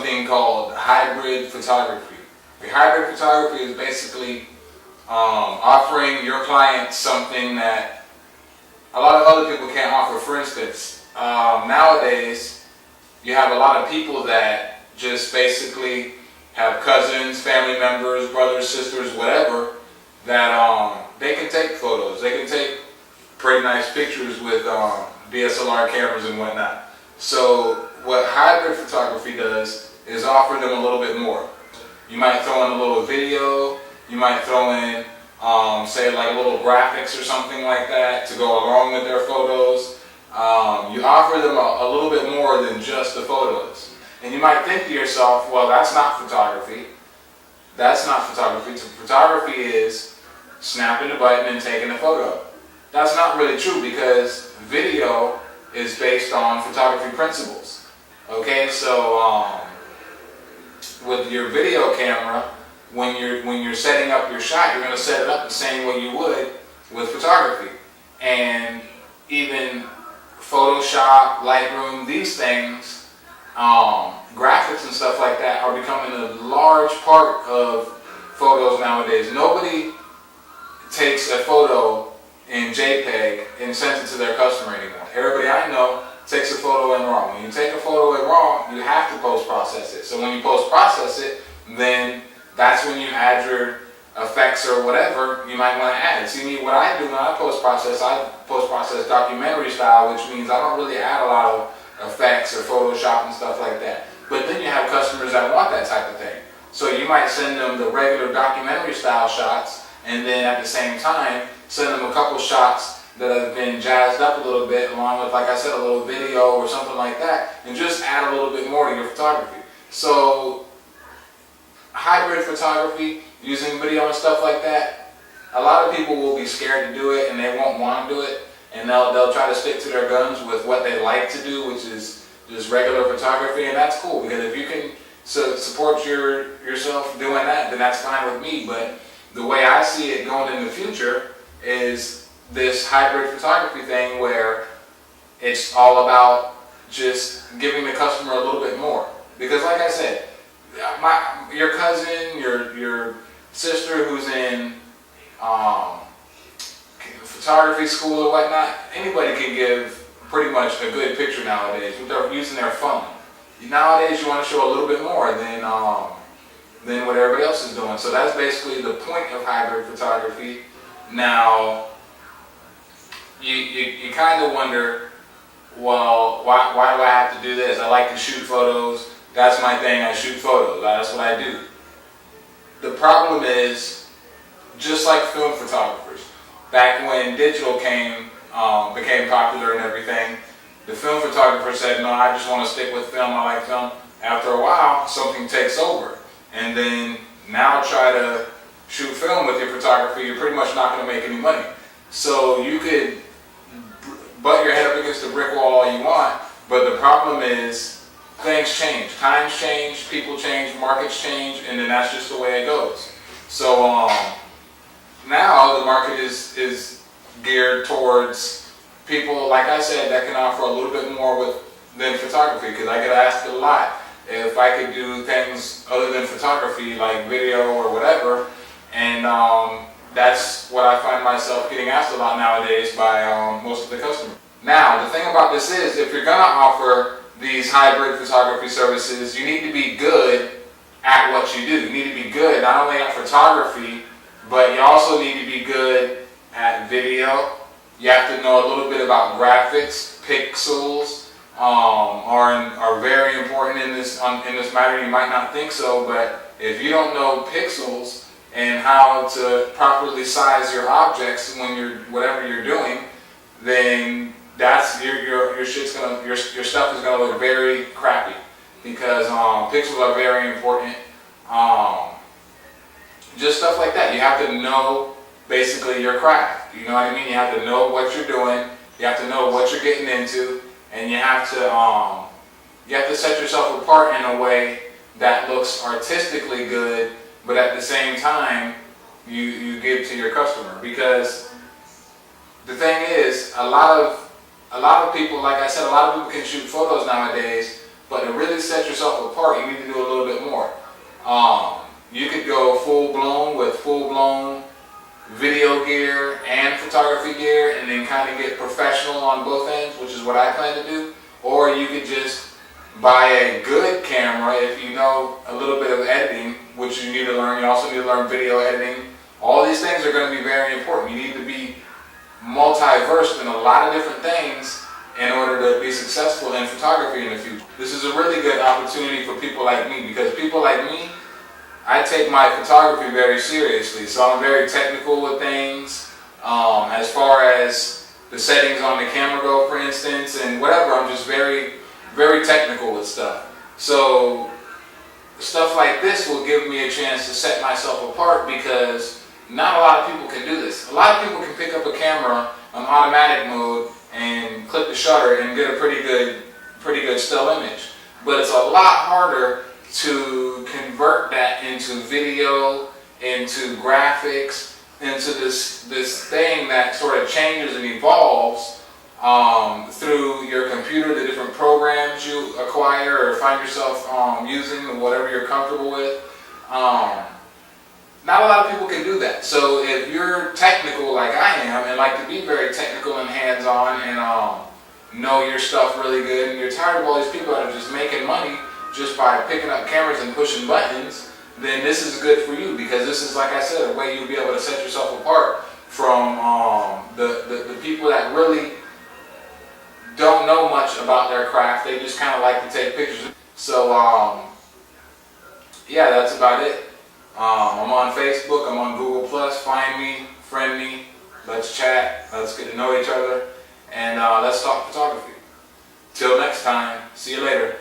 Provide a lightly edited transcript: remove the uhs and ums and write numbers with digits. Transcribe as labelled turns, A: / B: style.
A: something called hybrid photography. Hybrid photography is basically offering your clients something that a lot of other people can't offer. For instance, nowadays you have a lot of people that just basically have cousins, family members, brothers, sisters, whatever, that they can take photos. They can take pretty nice pictures with DSLR cameras and whatnot. So what hybrid photography does is offer them a little bit more. You might throw in a little video, you might throw in say like a little graphics or something like that to go along with their photos. You offer them a little bit more than just the photos. And you might think to yourself, well, that's not photography. That's not photography. Photography is snapping a button and taking a photo. That's not really true, because video is based on photography principles. Okay, so with your video camera, when you're setting up your shot, you're going to set it up the same way you would with photography. And even Photoshop, Lightroom, these things, graphics and stuff like that are becoming a large part of photos nowadays. Nobody takes a photo in JPEG and sends it to their customer anymore. Everybody I know takes a photo in RAW. When you take a photo in RAW, you have to post-process it. So when you post-process it, then that's when you add your effects or whatever you might want to add. See, me, what I do when I post-process documentary style, which means I don't really add a lot of effects or Photoshop and stuff like that. But then you have customers that want that type of thing. So you might send them the regular documentary style shots, and then at the same time send them a couple shots that have been jazzed up a little bit, along with, like I said, a little video or something like that, and just add a little bit more to your photography. So hybrid photography, using video and stuff like that, a lot of people will be scared to do it, and they won't want to do it, and they'll try to stick to their guns with what they like to do, which is just regular photography, and that's cool, because if you can support yourself doing that, then that's fine with me. But the way I see it going in the future is this hybrid photography thing, where it's all about just giving the customer a little bit more. Because like I said, your cousin, your sister who's in photography school or whatnot, anybody can give pretty much a good picture nowadays without using their phone. Nowadays you want to show a little bit more than what everybody else is doing. So that's basically the point of hybrid photography. Now, you kind of wonder, well, why do I have to do this? I like to shoot photos. That's my thing. I shoot photos. That's what I do. The problem is, just like film photographers, back when digital became popular and everything, the film photographer said, no, I just want to stick with film. I like film. After a while, something takes over. And then now try to shoot film with your photography, you're pretty much not going to make any money. So you could butt your head up against the brick wall all you want, but the problem is things change. Times change, people change, markets change, and then that's just the way it goes. So now the market is geared towards people, like I said, that can offer a little bit more than photography, because I get asked a lot if I could do things other than photography, like video or whatever, and that's what I find myself getting asked a lot nowadays by most of the customers. Now, the thing about this is, if you're going to offer these hybrid photography services, you need to be good at what you do. You need to be good not only at photography, but you also need to be good at video. You have to know a little bit about graphics. Pixels are very important in this matter. You might not think so, but if you don't know pixels and how to properly size your objects when whatever you're doing, then that's your stuff is gonna look very crappy, because pixels are very important. Just stuff like that. You have to know basically your craft. You know what I mean? You have to know what you're doing. You have to know what you're getting into, and you have to set yourself apart in a way that looks artistically good, but at the same time you give to your customer. Because the thing is, a lot of people, like I said, a lot of people can shoot photos nowadays, But to really set yourself apart, you need to do a little bit more. You could go full-blown with full-blown video gear and photography gear, and then kind of get professional on both ends, which is what I plan to do. Or you could just buy a good camera if you know a little bit of editing, which you need to learn. You also need to learn video editing. All these things are going to be very important. You need to be multi-versed in a lot of different things in order to be successful in photography in the future. This is a really good opportunity for people like me, because people like me, I take my photography very seriously. So I'm very technical with things, as far as the settings on the camera go, for instance, and whatever. I'm just very, very technical with stuff. So stuff like this will give me a chance to set myself apart, because not a lot of people can do this. A lot of people can pick up a camera on automatic mode and click the shutter and get a pretty good still image. But it's a lot harder to convert that into video, into graphics, into this thing that sort of changes and evolves through your computer, the different programs you acquire or find yourself using, or whatever you're comfortable with. Not a lot of people can do that. So if you're technical like I am, and like to be very technical and hands-on, and know your stuff really good, and you're tired of all these people that are just making money just by picking up cameras and pushing buttons, then this is good for you, because this is, like I said, a way you'll be able to set yourself apart from the people that really don't know much about their craft. They just kind of like to take pictures. So yeah, that's about it. I'm on Facebook, I'm on Google+, find me, friend me, let's chat, let's get to know each other, and let's talk photography. Till next time, see you later.